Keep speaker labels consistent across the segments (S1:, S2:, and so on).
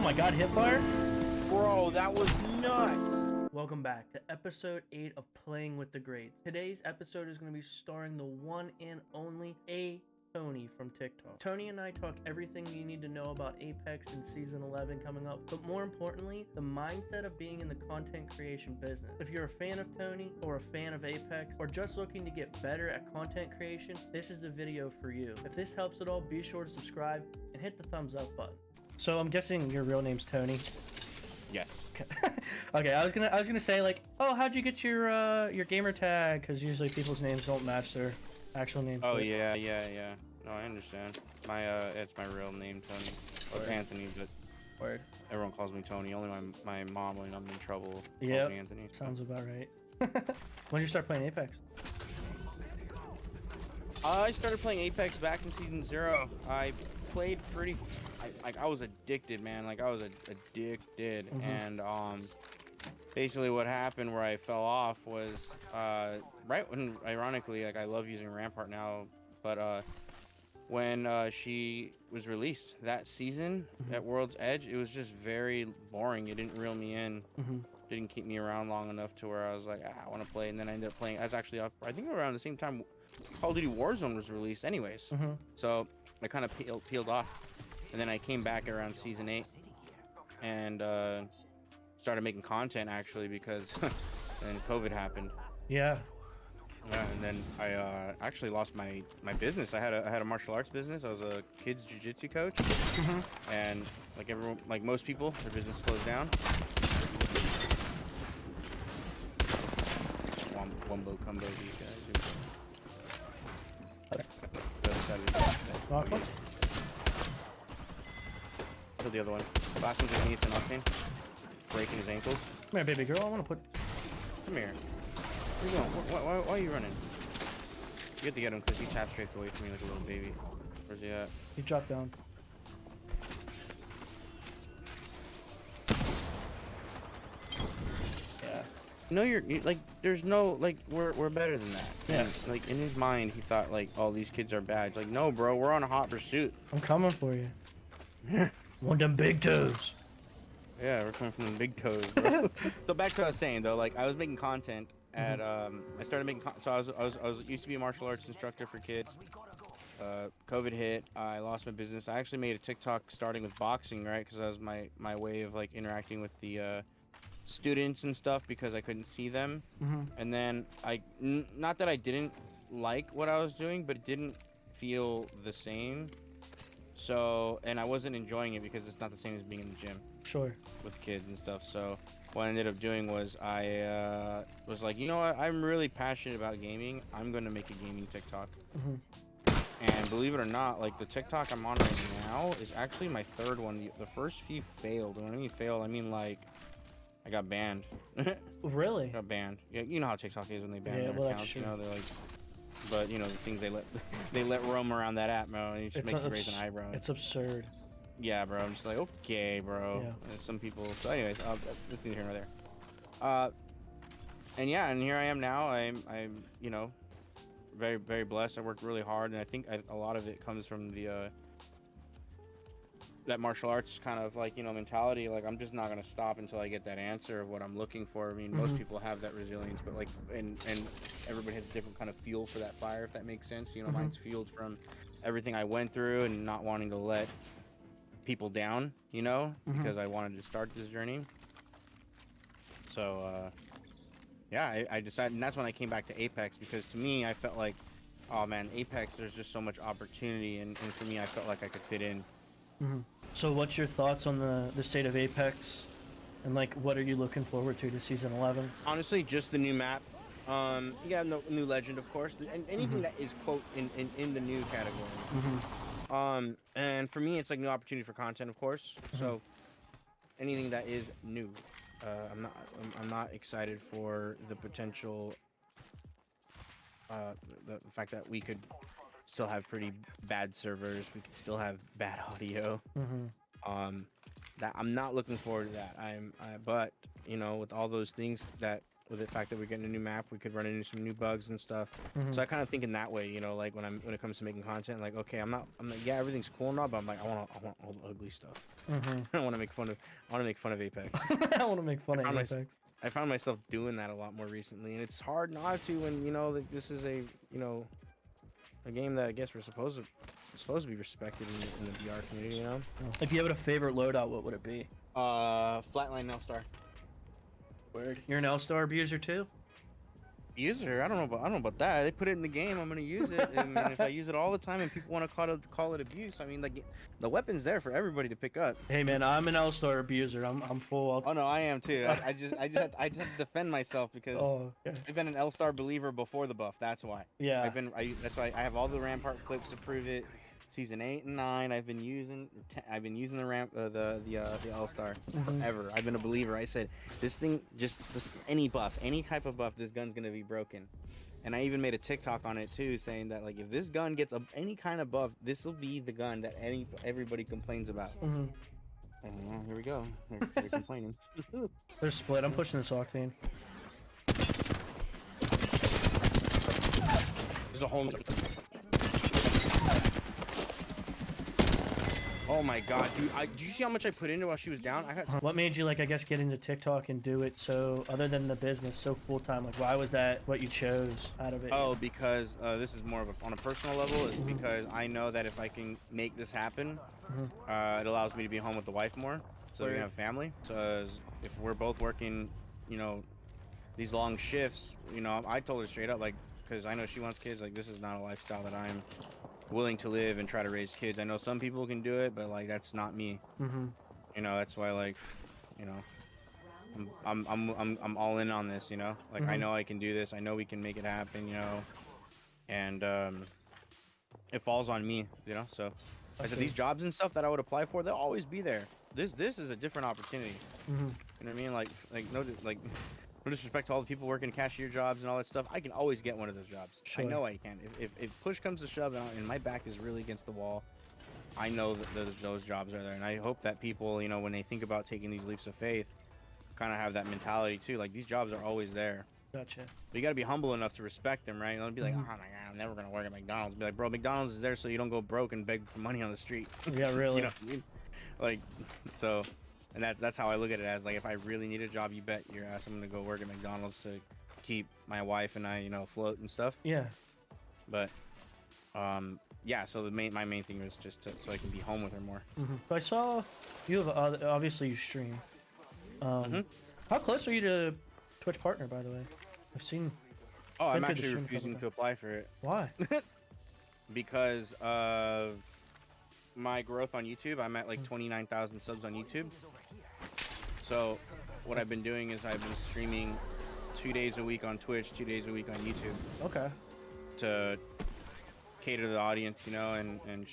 S1: my god, hipfire?
S2: Bro, that was nuts.
S1: Welcome back to episode 8 of Playing with the Greats. Today's episode is going to be starring the one and only AyyTony from TikTok. Tony and I talk everything you need to know about Apex in Season 11 coming up, but more importantly, the mindset of being in the content creation business. If you're a fan of Tony, or a fan of Apex, or just looking to get better at content creation, this is the video for you. If this helps at all, be sure to subscribe and hit the thumbs up button. So I'm guessing your real name's Tony?
S2: Yes.
S1: Okay, I was gonna say, like, oh, how'd you get your gamer tag? Because usually people's names don't match their actual names.
S2: Oh, yeah. No, I understand. It's my real name, Tony. It's Anthony, but
S1: Word.
S2: everyone calls me Tony. Only my mom, when I'm in trouble, calls
S1: Yep.
S2: me Anthony.
S1: Sounds about right. When did you start playing Apex?
S2: I started playing Apex back in Season 0. I played pretty... I was addicted, man. Like, I was addicted. And, basically what happened where I fell off was, right when, ironically, like, I love using Rampart now, but, when, she was released that season at World's Edge, it was just very boring. It didn't reel me in. Didn't keep me around long enough to where I was like, I want to play. And then I ended up playing. I was actually up, I think around the same time Call of Duty Warzone was released anyways. So I kind of peeled off. And then I came back around Season 8 and started making content, actually, because then COVID happened.
S1: Yeah.
S2: Yeah, and then I actually lost my business. I had a martial arts business. I was a kids jiu-jitsu coach, and like everyone, like most people, their business closed down. Wombo combo, these guys. Kill the other one. Last one's gonna need some octane. Breaking his ankles.
S1: Come here, baby girl. I want to put.
S2: Come here. Where you going? Why are you running? You have to get him because he tap strafed away from me like a little baby. Where's he at?
S1: He dropped down. Yeah.
S2: No, you're like, there's no, like, we're better than that.
S1: Yeah.
S2: And, like, in his mind, he thought, like, all these kids are bad. Like, no, bro, we're on a hot pursuit.
S1: I'm coming for you. Want them big toes.
S2: Yeah, we're coming from the big toes, bro. So back to what I was saying, though, like, I was making content at, I started making, so I was used to be a martial arts instructor for kids. COVID hit, I lost my business. I actually made a TikTok starting with boxing, right? Because that was my way of, like, interacting with the, students and stuff, because I couldn't see them. And then not that I didn't like what I was doing, but it didn't feel the same. So, and I wasn't enjoying it because it's not the same as being in the gym.
S1: Sure. With
S2: kids and stuff. So what I ended up doing was I was like, you know what, I'm really passionate about gaming. I'm gonna make a gaming TikTok. And believe it or not, like, the TikTok I'm on right now is actually my third one. The first few failed. When I mean failed, I mean, like, I got banned.
S1: Really?
S2: Got banned. Yeah, you know how TikTok is when they ban their accounts. You know, they're like, but you know the things they let roam around that app, bro, and it just makes you raise an eyebrow.
S1: It's absurd.
S2: Yeah, bro. I'm just like, okay, bro.
S1: Yeah.
S2: Some people. So, anyways, let's see here or there. And yeah, and here I am now. I'm you know, very, very blessed. I worked really hard, and I think a lot of it comes from the that martial arts kind of, like, you know, mentality. Like, I'm just not gonna stop until I get that answer of what I'm looking for. I mean, most people have that resilience, but like, and everybody has a different kind of fuel for that fire, if that makes sense. You know, mine's fueled from everything I went through and not wanting to let people down, you know, because I wanted to start this journey. So yeah, I decided, and that's when I came back to Apex, because to me, I felt like, oh man, Apex, there's just so much opportunity, and for me, I felt like I could fit in.
S1: So what's your thoughts on the state of Apex, and like, what are you looking forward to Season 11?
S2: Honestly, just the new map. Yeah, no, new legend, of course, and anything that is, quote, in the new category. And for me, it's like new opportunity for content, of course. So anything that is new, I'm not excited for the potential, the fact that we could still have pretty bad servers, we could still have bad audio. That I'm not looking forward to that. But you know, with all those things that with the fact that we're getting a new map, we could run into some new bugs and stuff. So I kind of think in that way, you know, like when it comes to making content, like okay, I'm like yeah, everything's cool and all, but I'm like I want all the ugly stuff. I want to make fun of Apex.
S1: I want to make fun of Apex.
S2: I found myself doing that a lot more recently, and it's hard not to when you know that this is a a game that I guess we're supposed to be respected in the VR community, you know.
S1: If you have a favorite loadout, what would it be?
S2: Flatline L-Star.
S1: Word. You're an L-Star abuser too?
S2: User? I don't know about that. They put it in the game. I'm gonna use it. I mean, if I use it all the time and people want to call it abuse, I mean, like the weapon's there for everybody to pick up.
S1: Hey man, I'm an L-Star abuser. I'm full.
S2: Oh no, I am too. I just have to defend myself because I've been an L-Star believer before the buff. That's why.
S1: Yeah.
S2: That's why I have all the Rampart clips to prove it. Season 8 and 9, I've been using the L-Star forever. I've been a believer. I said any buff, any type of buff, this gun's gonna be broken. And I even made a TikTok on it too, saying that like if this gun gets any kind of buff, this will be the gun that everybody complains about. And here we go. They're complaining.
S1: They're split. I'm pushing this Octane.
S2: There's a home. Oh my god, dude! Did you see how much I put into while she was down?
S1: What made you like, I guess, get into TikTok and do it so, other than the business, so full time? Like, why was that what you chose out of it?
S2: Oh, because this is more of on a personal level. It's because I know that if I can make this happen, it allows me to be home with the wife more, so we can have family. So if we're both working, you know, these long shifts, you know, I told her straight up, like, because I know she wants kids. Like, this is not a lifestyle that I'm willing to live and try to raise kids. I know some people can do it, but like that's not me. You know, that's why, like, you know, I'm all in on this, you know, like I know I can do this, I know we can make it happen, you know, and it falls on me, you know. So I said these jobs and stuff that I would apply for, they'll always be there. This is a different opportunity. You know what I mean? Like no disrespect to all the people working cashier jobs and all that stuff. I can always get one of those jobs. I know I can. If push comes to shove and my back is really against the wall, I know that those jobs are there. And I hope that people, you know, when they think about taking these leaps of faith, kind of have that mentality too. Like, these jobs are always there.
S1: Gotcha.
S2: But you got to be humble enough to respect them, right? Don't be like, oh my god, I'm never gonna work at McDonald's. Be like, bro, McDonald's is there so you don't go broke and beg for money on the street.
S1: Yeah, really.
S2: You know what I mean? Like, so. And that's how I look at it, as like, if I really need a job, you bet your ass I'm gonna go work at McDonald's to keep my wife and I, you know, afloat and stuff.
S1: Yeah.
S2: But yeah, so my main thing was just so I can be home with her more.
S1: I saw you have obviously you stream. How close are you to Twitch partner, by the way? I've seen.
S2: Oh, I'm actually refusing to apply for it.
S1: Why?
S2: Because of my growth on YouTube. I'm at like 29,000 subs on YouTube. So what I've been doing is I've been streaming 2 days a week on Twitch, 2 days a week on YouTube. Okay. To cater to the audience, you know, and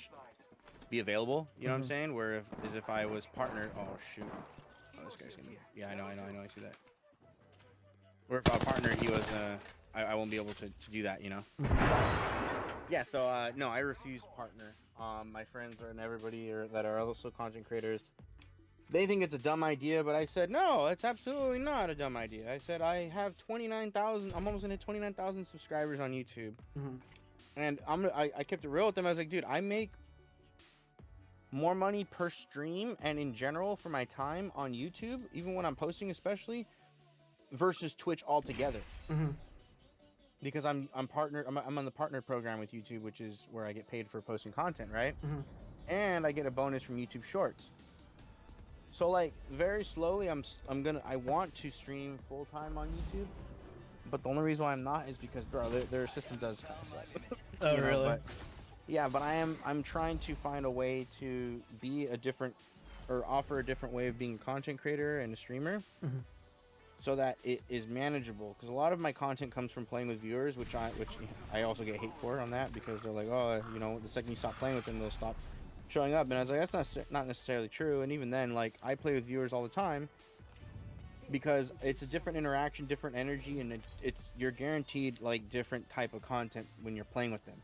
S2: be available, you know what I'm saying? Where if I was partnered, oh shoot, oh, this guy's gonna be, yeah, I know, I see that. Or if I partnered, he was, I won't be able to do that, you know? Yeah, so, no, I refuse to partner. My friends and everybody that are also content creators, they think it's a dumb idea, but I said, no, it's absolutely not a dumb idea. I said, I have 29,000, I'm almost gonna hit 29,000 subscribers on YouTube. And I kept it real with them. I was like, dude, I make more money per stream and in general for my time on YouTube, even when I'm posting especially, versus Twitch altogether. Because I'm on the partner program with YouTube, which is where I get paid for posting content, right? And I get a bonus from YouTube Shorts. So like very slowly, I want to stream full time on YouTube, but the only reason why I'm not is because, bro, their system does kind of suck.
S1: Oh, really?
S2: But, yeah, but I'm trying to find a way to be a different, or offer a different way of being a content creator and a streamer. So that it is manageable, because a lot of my content comes from playing with viewers, which I also get hate for on that, because they're like, oh, you know, the second you stop playing with them, they'll stop showing up. And I was like, that's not necessarily true. And even then, like, I play with viewers all the time because it's a different interaction, different energy, and you're guaranteed like different type of content when you're playing with them.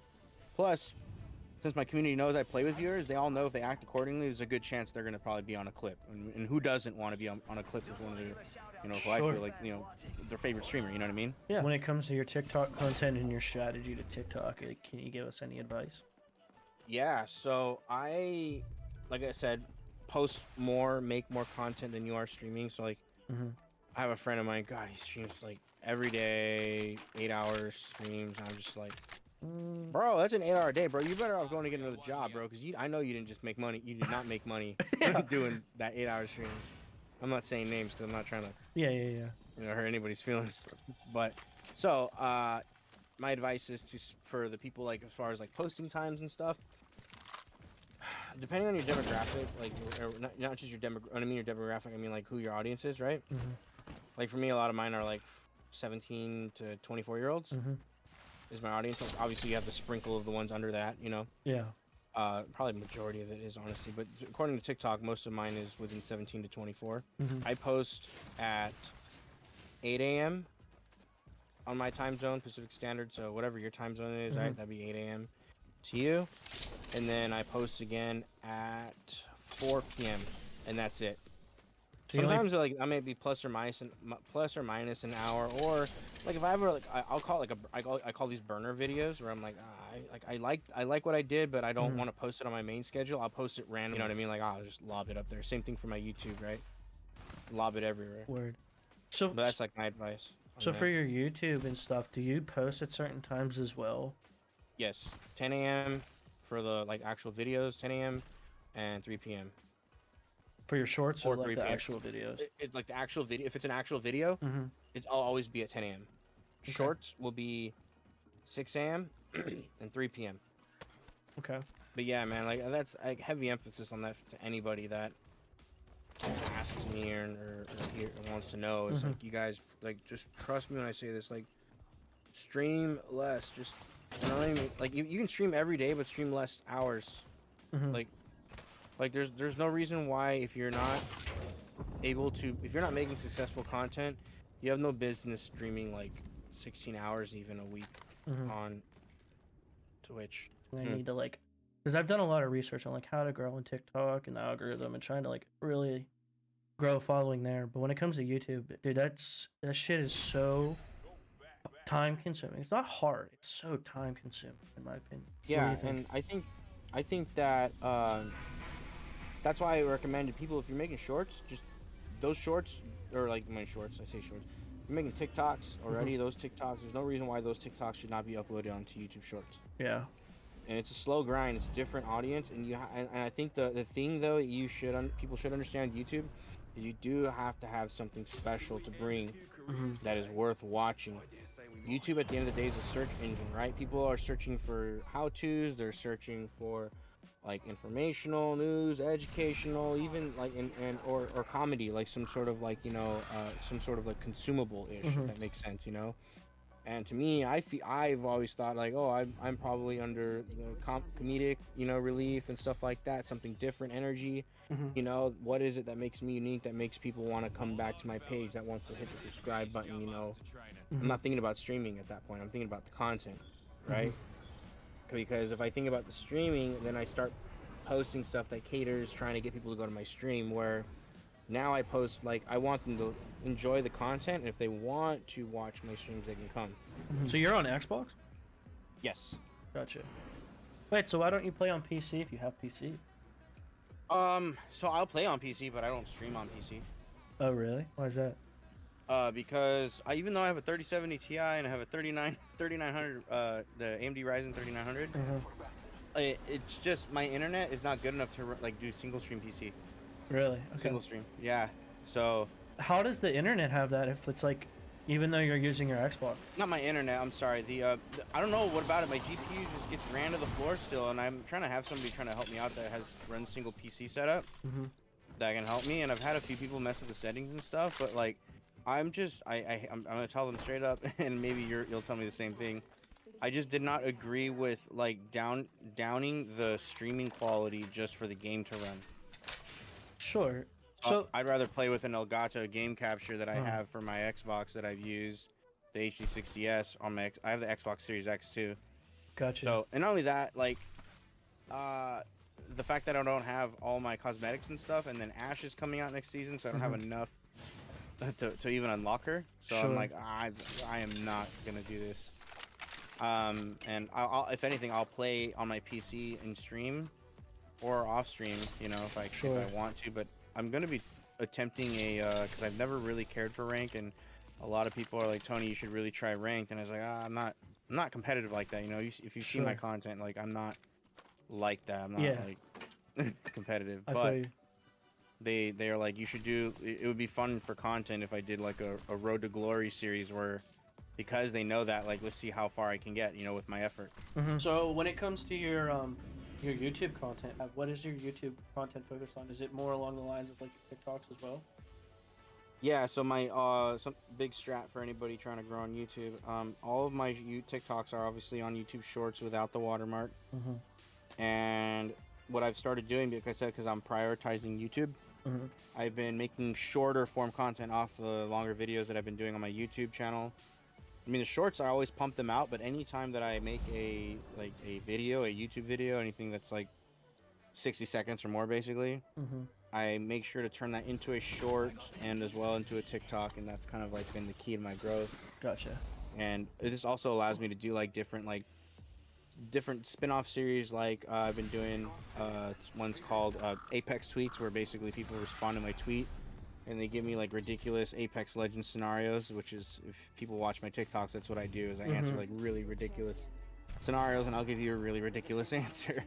S2: Plus, since my community knows I play with viewers, they all know if they act accordingly, there's a good chance they're going to probably be on a clip. And who doesn't want to be on a clip with one of you know, who I feel like, you know, their favorite streamer, you know what I mean?
S1: Yeah. When it comes to your TikTok content and your strategy to TikTok, can you give us any advice?
S2: Yeah, so like I said, post more, make more content than you are streaming. So like, I have a friend of mine, God, he streams like every day, 8 hours streams. I'm just like, bro, that's an 8-hour day, bro. You better off going to get another job, bro, because I know you didn't just make money. You did not make money doing that 8-hour stream. I'm not saying names because I'm not trying to you know, hurt anybody's feelings. But so my advice is for the people, like, as far as like posting times and stuff, depending on your demographic, like, or not just your when I mean your demographic, I mean like who your audience is, right? Like for me, a lot of mine are like 17 to 24-year-olds is my audience. Like, obviously you have the sprinkle of the ones under that, you know. Probably majority of it is, honestly, but according to TikTok, most of mine is within 17 to 24. I post at 8 a.m. on my time zone, Pacific Standard, so whatever your time zone is, right, that'd be 8 a.m. to you. And then I post again at 4 p.m. and that's it. Sometimes like I may be plus or minus an hour, or like if I ever like I'll call it like I call these burner videos where I'm like I like what I did, but I don't want to post it on my main schedule. I'll post it random. You know what I mean? Like I'll just lob it up there. Same thing for my YouTube, right? Lob it everywhere.
S1: Word. So
S2: but that's like my advice.
S1: So for your YouTube and stuff, do you post at certain times as well?
S2: Yes, 10 a.m. for the like actual videos, 10 a.m. and 3 p.m.
S1: For your shorts or like the actual videos?
S2: It's like the actual video. If it's an actual video, it'll always be at 10 a.m. Okay. Shorts will be 6 a.m. and 3 p.m.
S1: Okay.
S2: But yeah, man, like that's like heavy emphasis on that to anybody that asks me or wants to know. Is like, you guys, like, just trust me when I say this. Like, stream less. Just, you know what I mean? Like, you can stream every day, but stream less hours. Like there's no reason why if you're not making successful content, you have no business streaming like 16 hours even a week on Twitch.
S1: I need to like, because I've done a lot of research on like how to grow on TikTok and the algorithm and trying to like really grow a following there. But when it comes to YouTube, dude, that shit is so time consuming. It's not hard. It's so time consuming in my opinion.
S2: Yeah, and I think that that's why I recommended people, if you're making shorts, just those shorts, or like my shorts, I say shorts. If you're making TikToks already, those TikToks, there's no reason why those TikToks should not be uploaded onto YouTube Shorts.
S1: Yeah.
S2: And it's a slow grind. It's a different audience, and and I think the thing though people should understand with YouTube is you do have to have something special to bring that is worth watching. YouTube at the end of the day is a search engine, right? People are searching for how-tos. They're searching for like informational, news, educational, even like or comedy, like some sort of like, you know, some sort of like consumable-ish, if that makes sense, you know. And to me, I've always thought like, oh, I'm probably under the comedic, you know, relief and stuff like that, something different, energy. You know, what is it that makes me unique, that makes people want to come back to my page, that wants to hit the subscribe button, you know. I'm not thinking about streaming at that point. I'm thinking about the content, right? Because if I think about the streaming, then I start posting stuff that caters, trying to get people to go to my stream, where now I post, like, I want them to enjoy the content, and if they want to watch my streams, they can come.
S1: So you're on Xbox?
S2: Yes.
S1: Gotcha. Wait, so why don't you play on PC if you have PC?
S2: So I'll play on PC, but I don't stream on PC.
S1: Oh, really? Why is that?
S2: Because even though I have a 3070 Ti and I have a 3900, the AMD Ryzen 3900, it's just my internet is not good enough to like do single stream PC.
S1: Really? Okay.
S2: Single stream, yeah. So
S1: how does the internet have that if it's like, even though you're using your Xbox?
S2: Not my internet, I'm sorry. I don't know what about it. My GPU just gets ran to the floor still, and I'm trying to have somebody trying to help me out that runs single PC setup that can help me. And I've had a few people mess with the settings and stuff, but like, I'm gonna tell them straight up, and maybe you'll tell me the same thing. I just did not agree with like downing the streaming quality just for the game to run.
S1: Sure. So
S2: I'd rather play with an Elgato game capture that I have for my Xbox that I've used, the HD60S on my I have the Xbox Series X too.
S1: Gotcha.
S2: So, and not only that, like the fact that I don't have all my cosmetics and stuff, and then Ash is coming out next season, so I don't have enough to even unlock her. So
S1: Sure.
S2: I'm like, I am not gonna do this. And I'll if anything, I'll play on my PC in stream or off stream, you know, if I want to. But I'm gonna be attempting a because I've never really cared for rank, and a lot of people are like, Tony, you should really try ranked, and I was like, I'm not competitive like that, you know. If you see my content, like I'm not like that. I'm not like competitive, but they are like, you should do it would be fun for content if I did like a Road to Glory series where, because they know that, like, let's see how far I can get, you know, with my effort.
S1: So when it comes to your YouTube content, what is your YouTube content focused on? Is it more along the lines of like your TikToks as well?
S2: Yeah, so my some big strat for anybody trying to grow on YouTube. All of my TikToks are obviously on YouTube Shorts without the watermark. And what I've started doing, because I'm prioritizing YouTube, I've been making shorter form content off the longer videos that I've been doing on my YouTube channel. I mean, the shorts, I always pump them out, but anytime that I make a video, a YouTube video, anything that's like 60 seconds or more, basically, I make sure to turn that into a short and as well into a TikTok, and that's kind of like been the key to my growth.
S1: Gotcha.
S2: And this also allows me to do like different spin-off series. Like I've been doing one's called Apex Tweets, where basically people respond to my tweet and they give me like ridiculous Apex Legends scenarios, which is, if people watch my TikToks, that's what I do, is I answer like really ridiculous scenarios, and I'll give you a really ridiculous answer.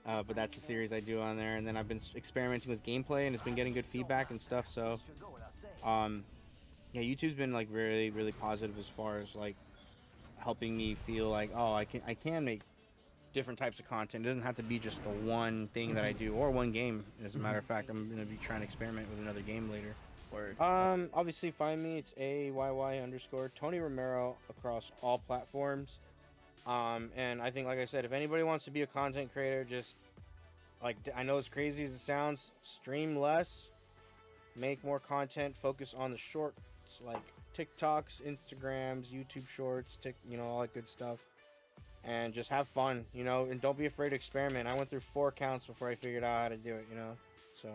S2: But that's a series I do on there, and then I've been experimenting with gameplay, and it's been getting good feedback and stuff. So yeah, YouTube's been like really positive as far as like helping me feel like, oh, I can make different types of content. It doesn't have to be just the one thing that I do, or one game. As a matter of fact, I'm gonna be trying to experiment with another game later. Obviously find me, it's AyyTonyromero across all platforms. And I think, like I said, if anybody wants to be a content creator, just like, I know as crazy as it sounds, stream less, make more content, focus on the shorts like TikToks, Instagrams, YouTube Shorts, you know, all that good stuff, and just have fun, you know, and don't be afraid to experiment. I went through 4 accounts before I figured out how to do it, you know, so